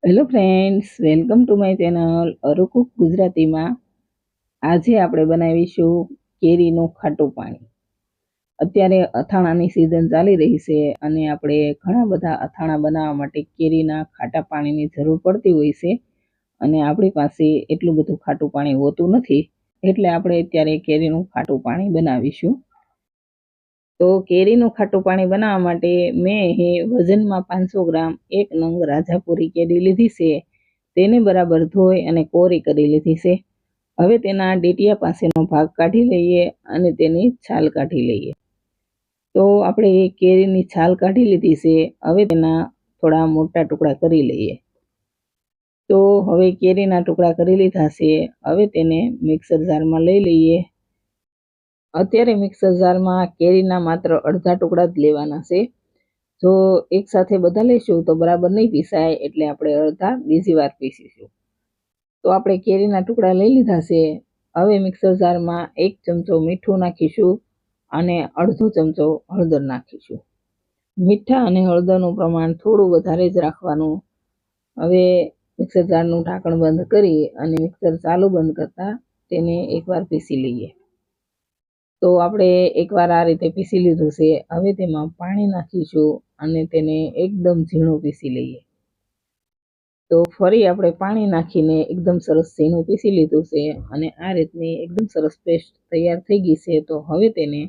Hello friends, welcome to my channel અરુકુક ગુજરાતીમાં. આજે આપણે બનાવીશું કેરીનું ખાટું પાણી. અત્યારે અથાણાની સિઝન ચાલી રહી છે અને આપણે ઘણા બધા અથાણા બનાવવા માટે કેરીના ખાટા પાણીની જરૂર પડતી હોય છે અને આપણી પાસે એટલું બધું ખાટું પાણી હોતું નથી, એટલે આપણે અત્યારે કેરીનું ખાટું પાણી બનાવીશું. તો કેરીનું ખાટું પાણી બનાવવા માટે મેં અહીં વજનમાં 500 ગ્રામ એક નંગ રાજાપુરી કેરી લીધી છે. તેને બરાબર ધોઈ અને કોરી કરી લીધી છે. હવે તેના ડીટીયા પાસેનો ભાગ કાઢી લઈએ અને તેની છાલ કાઢી લઈએ. તો આપણે કેરીની છાલ કાઢી લીધી છે. હવે તેના થોડા મોટા ટુકડા કરી લઈએ. તો હવે કેરીના ટુકડા કરી લીધા છે. હવે તેને મિક્સર જારમાં લઈ લઈએ. અત્યારે મિક્સર જારમાં કેરીના માત્ર અડધા ટુકડા જ લેવાના છે. જો એકસાથે બધા લઈશું તો બરાબર નહીં પીસાય, એટલે આપણે અડધા બીજી વાર પીસીશું. તો આપણે કેરીના ટુકડા લઈ લીધા છે. હવે મિક્સર જારમાં 1 ચમચો મીઠું નાખીશું અને અડધો ચમચો હળદર નાખીશું. મીઠા અને હળદરનું પ્રમાણ થોડું વધારે જ રાખવાનું. હવે મિક્સર જારનું ઢાંકણ બંધ કરી અને મિક્સર ચાલુ બંધ કરતાં તેને એકવાર પીસી લઈએ. તો આપણે એકવાર આ રીતે પીસી લીધું છે. હવે તેમાં પાણી નાખીશું અને તેને એકદમ ઝીણું પીસી લઈએ. તો ફરી આપણે પાણી નાખીને એકદમ સરસ ઝીણું પીસી લીધું છે અને આ રીતની એકદમ સરસ પેસ્ટ તૈયાર થઈ ગઈ છે. તો હવે તેને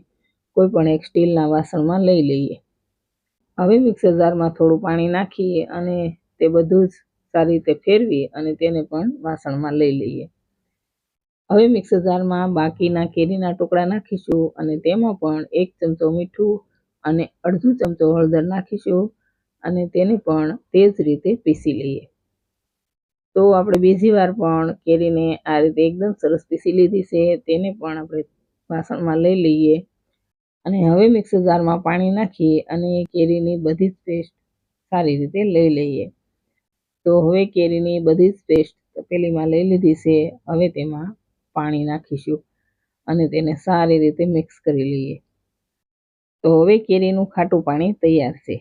કોઈ પણ એક સ્ટીલના વાસણમાં લઈ લઈએ. હવે મિક્સર જારમાં થોડું પાણી નાખી અને તે બધું જ સારી રીતે ફેરવી અને તેને પણ વાસણમાં લઈ લઈએ. હવે મિક્સર જારમાં બાકીના કેરીના ટુકડા નાખીશું અને તેમાં પણ 1 ચમચો મીઠું અને અડધો ચમચો હળદર નાખીશું અને તેને પણ તે જ રીતે પીસી લઈએ. તો આપણે બીજી વાર પણ કેરીને આ રીતે એકદમ સરસ પીસી લીધી છે. તેને પણ આપણે વાસણમાં લઈ લઈએ અને હવે મિક્સર જારમાં પાણી નાખી અને કેરીની બધી જ પેસ્ટ સારી રીતે લઈ લઈએ. તો હવે કેરીની બધી જ પેસ્ટ તપેલીમાં લઈ લીધી છે. હવે તેમાં પાણી નાખીશું અને તેને સારી રીતે મિક્સ કરી લઈએ. તો હવે કેરીનું ખાટું પાણી તૈયાર છે.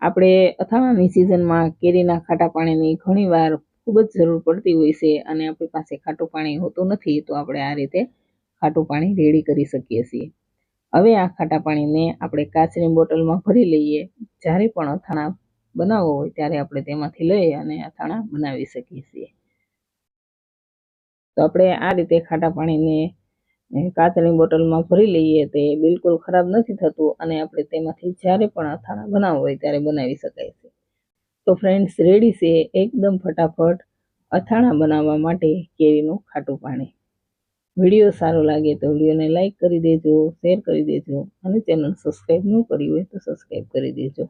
આપણે અથાણાની સિઝનમાં કેરીના ખાટા પાણીની ઘણીવાર ખૂબ જ જરૂર પડતી હોય છે અને આપણી પાસે ખાટું પાણી હોતું નથી, તો આપણે આ રીતે ખાટું પાણી રેડી કરી શકીએ છીએ. હવે આ ખાટા પાણીને આપણે કાચની બોટલમાં ભરી લઈએ. જ્યારે પણ અથાણા બનાવવો હોય ત્યારે આપણે તેમાંથી લઈ અને અથાણા બનાવી શકીએ છીએ. તો આપણે આ રીતે ખાટા પાણીને કાચની બોટલમાં ભરી લઈએ. તે બિલકુલ ખરાબ નથી થતું અને આપણે તેમાંથી જ્યારે પણ અથાણા બનાવવું હોય ત્યારે બનાવી શકાય છે. તો ફ્રેન્ડ્સ, રેડી છે એકદમ ફટાફટ અથાણા બનાવવા માટે કેરીનું ખાટું પાણી. વિડીયો સારો લાગે તો વિડીયોને લાઈક કરી દેજો, શેર કરી દેજો અને ચેનલ સબસ્ક્રાઈબ ન કરી હોય તો સબસ્ક્રાઈબ કરી દેજો.